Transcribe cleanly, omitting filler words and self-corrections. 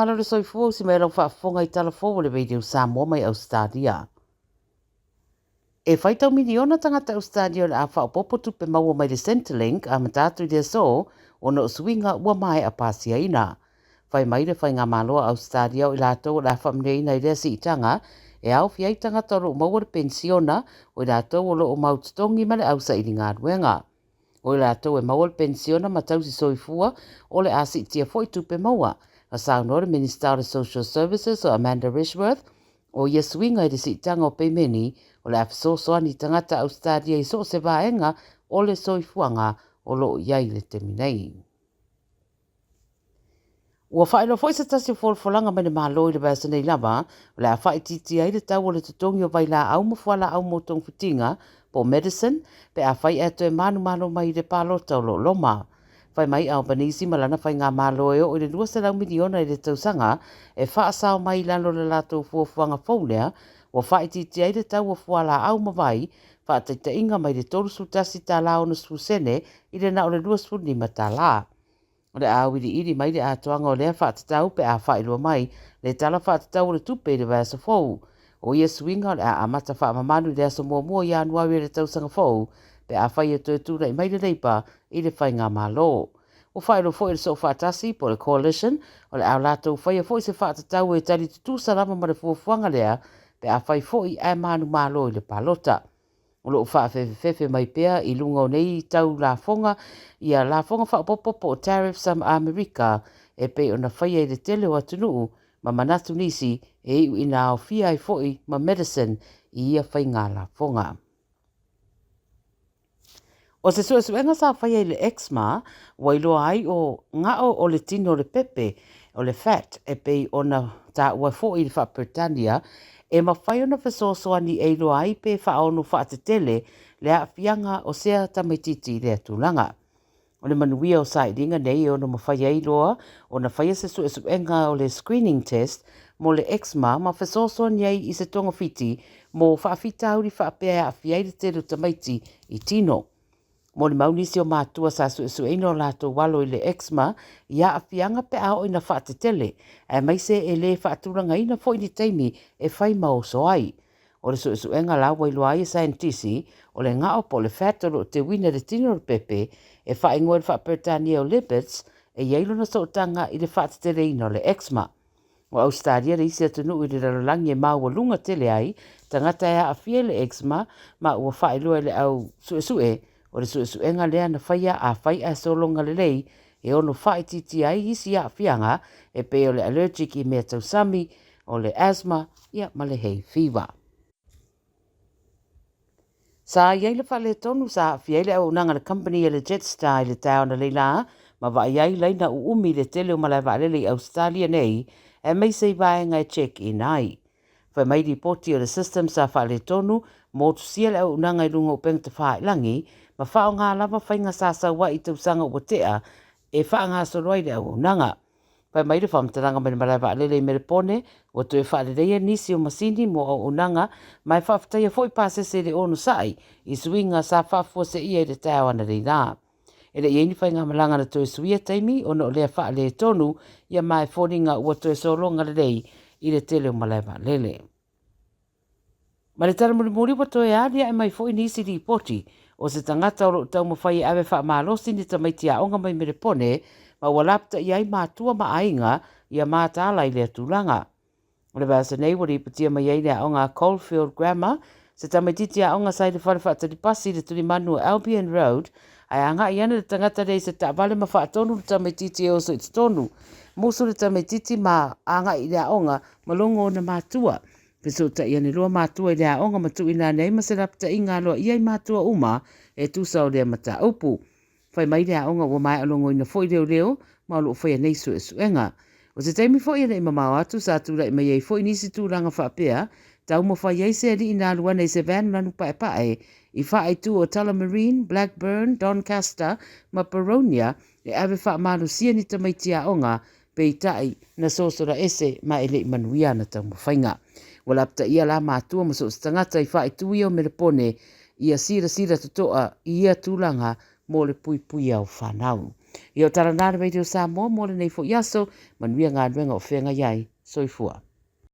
malo le soifua si mai rau whaafonga I Tala Fou le video Samoa mai Ausetalia. E whaitau miliona tangata Ausetalia le a whaopopo tupe maua mai le Centrelink a matatu I le so o na usuinga ua mai a Pasiaina. Whai mai le whai ngā maloa Ausetalia o I lātou la whamneina I le si itanga e au fiai tangata ro maua le pensiona o I lātou o lo o maututongi ma le ausa I ngā ruenga. O I lātou e maua le pensiona ma tausi soifua o le asi tia foi tupe maua. A saunore Minister of Social Services o Amanda Rishworth o ia swinga I le sitanga o peimeni o le afesoasoani tangata Ausetalia I so se vaenga o le soifuanga o lo iai le teminei. Ua whaelo foi sa tasi o folfolanga mai le malo I le basa nei lava o le a whai titi ai le tau o le tutongi o vai la au mawhala au mo tong fitinga po medicine pe a whai ato e manu malo mai le palota o lo loma. Whai mai au banisi malana whai ngā malo e o le 2 miliona I le tausanga e wha asao mai lano le lato fuafuanga faunea o whai titi ai le tau o fuala au mawai wha taita inga mai le toru sutasi ta la o na susene I le na o le 25 ta la. O le a iri mai le atoanga o lea whaatatau pe a whaelua mai le tala whaatatau o le tupe le vasa fau. O ia swinga o le a amata whaamamanu le aso mua I anuari le tausanga fau pe a whai atu tura I mai le leipa I le whai ngā malo. O whaelo fo le so whaatasi po le coalition o le au latou whai a fo se whaatatau e tali tutu salama ma le fuafuanga lea pe a whai fo I a manu malo I le palota. O loo whaafefe mai pea I lunga o nei tau la fonga I a la fonga whaapopopo o tariffs am Amerika e pe o na whaia I le tele o atunuu ma manatu nisi e iu ina o fia I foi ma medicine I ia whai ngā la fonga. O se suenga sa whaia I le eczema wailoa ai o ngao o le tino o le pepe o le fat e pe o na ta ua foi I le Whaapretania e mawhai ona fesoasoani e loa ai pe whaonu whaatetele le a fianga o sea tamaititi le atulanga. O le manuia o sairinga nei o na mawhai e loa o na whaia se suenga o le screening test mo le eczema ma fesoasoani ai I se tonga fiti mo whaafita auri whaapea a fiai le telu tamaiti I tino. Mo le maunisi o mātua sa sueino o lato walo I le eczema ia a fianga pe a o ina whaatetele e mai se e le whaaturanga ina fo ini taimi e whai mao so ai. O le suenga la wailo ai e saintisi o le ngao po le whatoro te wina le tino le pepe e whaingoa le Whaapretania o lipids e yeilo na sotanga I le whaatetele ina o le eczema. O Ausetalia le isi atunu I le ralolangi e mau lunga tele ai tangata e a fia le eczema ma ua whailua le au sue o le suenga lea na whaia a whai a solonga le lei e ono whai titi ai isi a fianga e pe o le allergic I mea tausami o le asthma ia ma le hay fever. Sa iai le whale tonu sa fiai le au nanga le company e le Jetstar I le tau na leila ma wa iai leina uumi le tele o malai waalele I Ausetalia nei e mei sei vaenga e check in ai. Whai mai ripoti o le system sa whale tonu mo tusia le au nanga I lunga o pengta whae langi ma whao ngā lava whainga sasa wa I tausanga o tea e wha ngā soroi le au nanga. Pai mai le whamtaranga mai malai waalele me le pone o tu e whaalereia nisi o masini mo au nanga mai whaftaia foi pasese le ono sai I suinga sa whafua se ia I le tau ana rei nā. E le ieni whainga malanga na tu e suia taimi o no lea whaale tonu ia mai whoringa ua tu e soronga le rei I le tele o malai waalele. Ma le tala muri wa tu e alia e mai foi nisi li poti o se tangata o lo tau mawhai awe wha maalosi ni tamaiti a onga mai me le pone ma walapta I ai mātua ma ainga I a mātala I le atulanga. O le basa nei wari ipatia mai ai le a onga Caulfield Grammar se tamaititi a onga sai le wharewhata li pasi le tuli manu Albion Road ai anga I ana le tangata rei se ta vale ma whaatonu le tamaititi e oso it's tonu. Musu le tamaititi ma anga I le a onga malongo na mātua. Peso ta ia ne loa mātua I le a onga matu ina nei ma se rapta inga loa iai mātua uma e tusa o lea mata upu. Whai mai le a onga ua mai alongo ina foi leo ma lo whai nei suenga. O se taimi foi ina ima mau atu sa tura ima iei foi nisi tūranga whaapea tau mo whai iei se ali ina luana I se van lanu pae I whaai tu o Tala Marine, Blackburn, Doncaster ma Baronia e ave wha malu sia ni tamaiti a onga pe I tai na sosora ese ma ele I manuia na tau mo whainga. Walapta ia la mātua maso stangata I whaai tu ia o merepone ia sira tutoa ia tūlanga mo le pui au whanau. I o tara nāra mei te o Samoa, mo le nei fo iaso, manuia ngā ruenga o whenga iai, soifua.